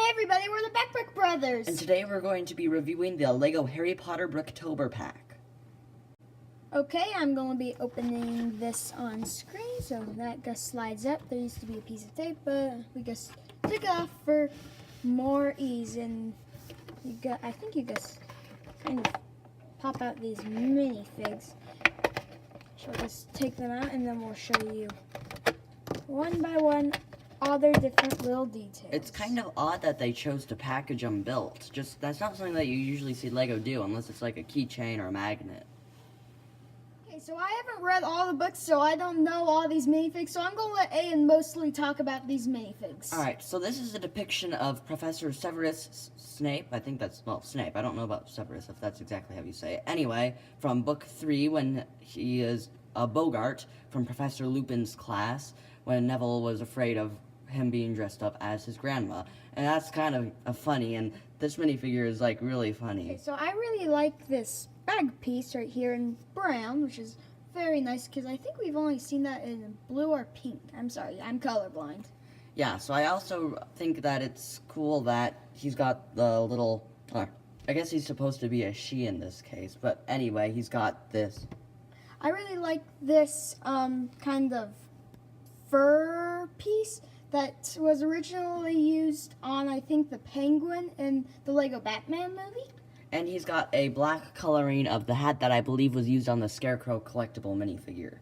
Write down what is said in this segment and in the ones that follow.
everybody, we're the Brick Brothers. And today we're going to be reviewing the Lego Harry Potter Bricktober pack. Okay, I'm going to be opening this on screen, so that just slides up. There used to be a piece of tape, but we just took it off for more ease. And I think you just kind of pop out these minifigs. So we'll just take them out, and then we'll show you one by one all their different little details. It's kind of odd that they chose to package them built. That's not something that you usually see Lego do unless it's like a keychain or a magnet. Okay, so I haven't read all the books, so I don't know all these minifigs, so I'm going to let Aiden mostly talk about these minifigs. Alright, so this is a depiction of Professor Severus Snape. I think that's, well, Snape. I don't know about Severus, if that's exactly how you say it. Anyway, from book 3, when he is a Bogart from Professor Lupin's class, when Neville was afraid of him being dressed up as his grandma. And that's kind of funny, and this minifigure is, like, really funny. Okay, so I really like this bag piece right here in brown, which is very nice, because I think we've only seen that in blue or pink. I'm sorry, I'm colorblind. Yeah, so I also think that it's cool that he's got the little, I guess he's supposed to be a she in this case, but anyway, he's got this. I really like this kind of fur piece that was originally used on, I think, the Penguin in the Lego Batman movie. And he's got a black coloring of the hat that I believe was used on the Scarecrow collectible minifigure.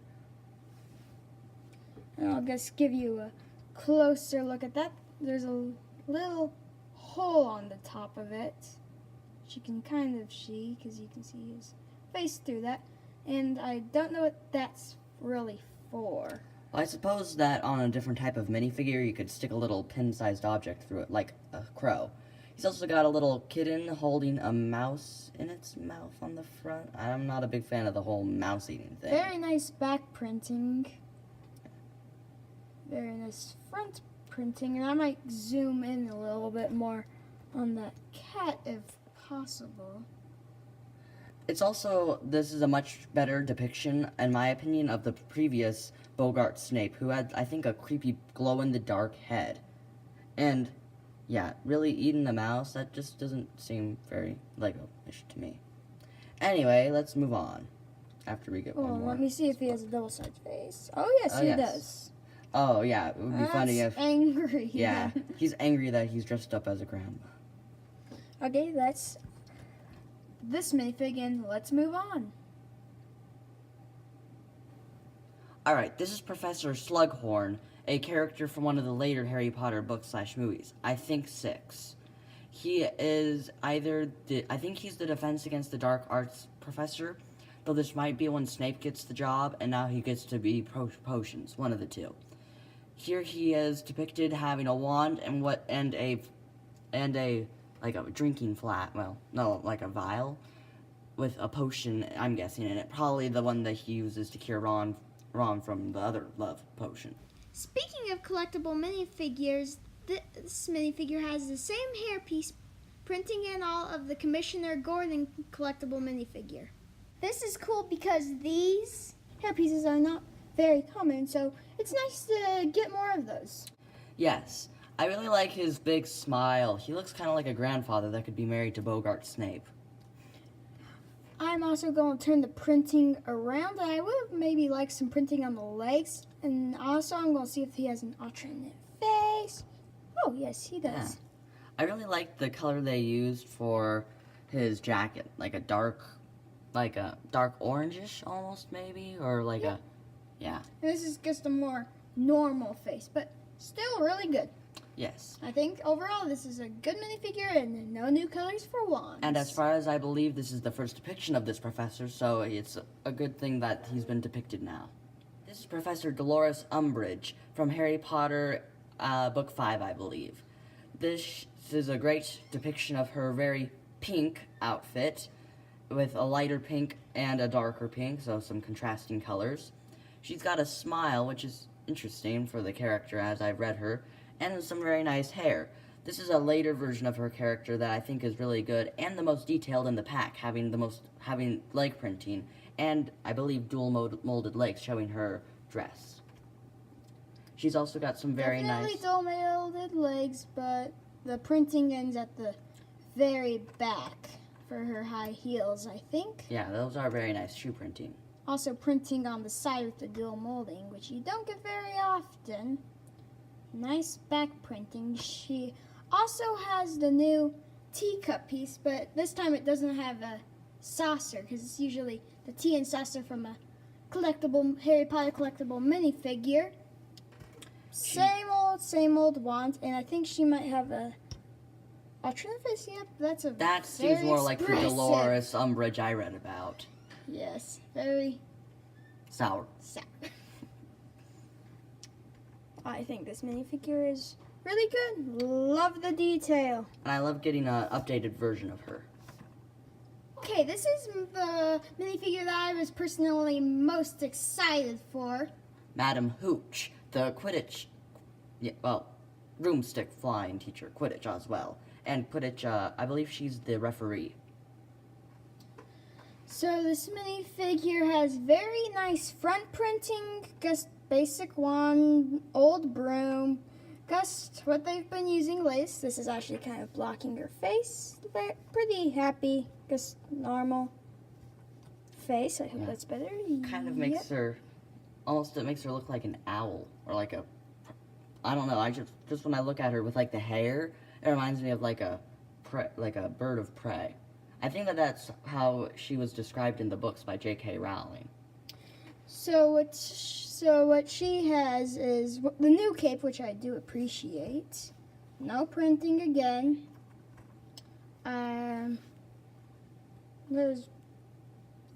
And I'll just give you a closer look at that. There's a little hole on the top of it, which you can kind of see, because you can see his face through that. And I don't know what that's really for. Well, I suppose that on a different type of minifigure, you could stick a little pin-sized object through it, like a crow. He's also got a little kitten holding a mouse in its mouth on the front. I'm not a big fan of the whole mouse-eating thing. Very nice back printing. Very nice front printing. And I might zoom in a little bit more on that cat if possible. It's also, this is a much better depiction, in my opinion, of the previous Bogart Snape, who had, I think, a creepy glow-in-the-dark head. And, yeah, really eating the mouse, that just doesn't seem very Lego-ish to me. Anyway, let's move on, after we get one more. Let me see if he has a double-sided face. Oh, yes, he does. Oh, yeah, it would be funny if... angry. Yeah, he's angry that he's dressed up as a grandma. Okay, that's this minifig, and let's move on. Alright, this is Professor Slughorn, a character from one of the later Harry Potter books/movies. I think 6. He is either I think he's the Defense Against the Dark Arts professor, though this might be when Snape gets the job, and now he gets to be potions, one of the two. Here he is depicted having a wand and a like a drinking flask, well, no, like a vial with a potion, I'm guessing, in it. Probably the one that he uses to cure Ron from the other love potion. Speaking of collectible minifigures, this minifigure has the same hairpiece printing in all of the Commissioner Gordon collectible minifigure. This is cool because these hairpieces are not very common, so it's nice to get more of those. Yes, I really like his big smile. He looks kind of like a grandfather that could be married to Bogart Snape. I'm also going to turn the printing around, and I would have maybe liked some printing on the legs. And also, I'm going to see if he has an alternate face. Oh, yes, he does. Yeah. I really like the color they used for his jacket, like a dark orangish almost, maybe, or like yeah. And this is just a more normal face, but still really good. Yes. I think overall this is a good minifigure and no new colors for wands. And as far as I believe, this is the first depiction of this professor, so it's a good thing that he's been depicted now. This is Professor Dolores Umbridge from Harry Potter, Book 5, I believe. This is a great depiction of her very pink outfit, with a lighter pink and a darker pink, so some contrasting colors. She's got a smile, which is interesting for the character as I've read her, and some very nice hair. This is a later version of her character that I think is really good, and the most detailed in the pack, having leg printing, and I believe dual molded legs showing her dress. She's also got some very Definitely nice... dual molded legs, but the printing ends at the very back for her high heels, I think. Yeah, those are very nice shoe printing. Also printing on the side with the dual molding, which you don't get very often. Nice back printing. She also has the new teacup piece, but this time it doesn't have a saucer, because it's usually the tea and saucer from a collectible Harry Potter collectible minifigure. Same old wand, and I think she might have a alternate face. Yep, that seems more like the Dolores Umbridge I read about. Yes, very Sour. I think this minifigure is really good. Love the detail. And I love getting an updated version of her. Okay, this is the minifigure that I was personally most excited for. Madam Hooch, the Quidditch, broomstick flying teacher, Quidditch as well. And Quidditch, I believe she's the referee. So this minifigure has very nice front printing, just basic wand, old broom, just what they've been using latest. This is actually kind of blocking her face. Pretty happy, just normal face. I hope that's better. Kind of makes her, it makes her look like an owl, or like a, I don't know, just when I look at her with like the hair, it reminds me of like a bird of prey. I think that's how she was described in the books by J.K. Rowling. So what she has is the new cape, which I do appreciate. No printing again. There's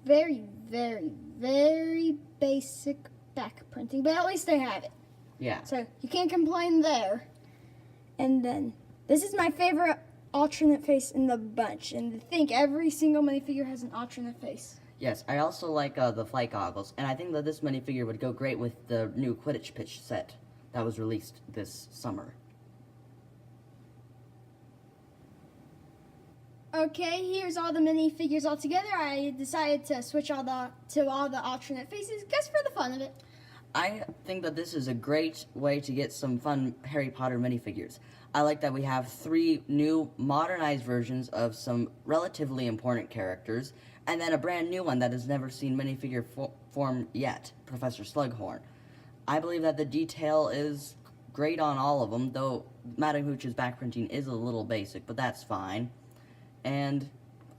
very, very, very basic back printing, but at least they have it. Yeah. So you can't complain there. And then this is my favorite alternate face in the bunch, and I think every single minifigure has an alternate face. Yes, I also like the flight goggles, and I think that this minifigure would go great with the new Quidditch pitch set that was released this summer. Okay, here's all the minifigures all together. I decided to switch all the alternate faces just for the fun of it. I think that this is a great way to get some fun Harry Potter minifigures. I like that we have 3 new modernized versions of some relatively important characters, and then a brand new one that has never seen minifigure form yet, Professor Slughorn. I believe that the detail is great on all of them, though Madame Hooch's back printing is a little basic, but that's fine. And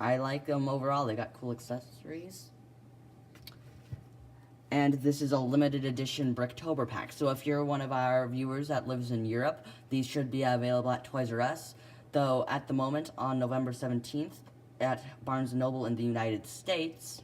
I like them overall. They got cool accessories. And this is a limited edition Bricktober pack. So if you're one of our viewers that lives in Europe, these should be available at Toys R Us. Though at the moment, on November 17th, at Barnes & Noble in the United States,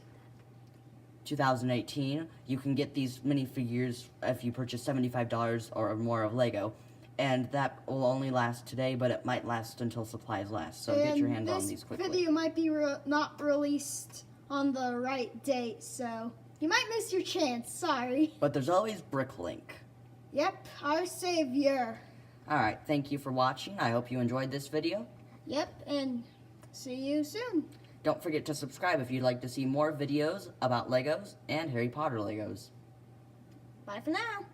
2018, you can get these minifigures if you purchase $75 or more of Lego. And that will only last today, but it might last until supplies last. So get your hand on these quickly. This video might be not released on the right date, so you might miss your chance. Sorry. But there's always Bricklink. Yep, our savior. Alright, thank you for watching. I hope you enjoyed this video. Yep, and see you soon. Don't forget to subscribe if you'd like to see more videos about Legos and Harry Potter Legos. Bye for now.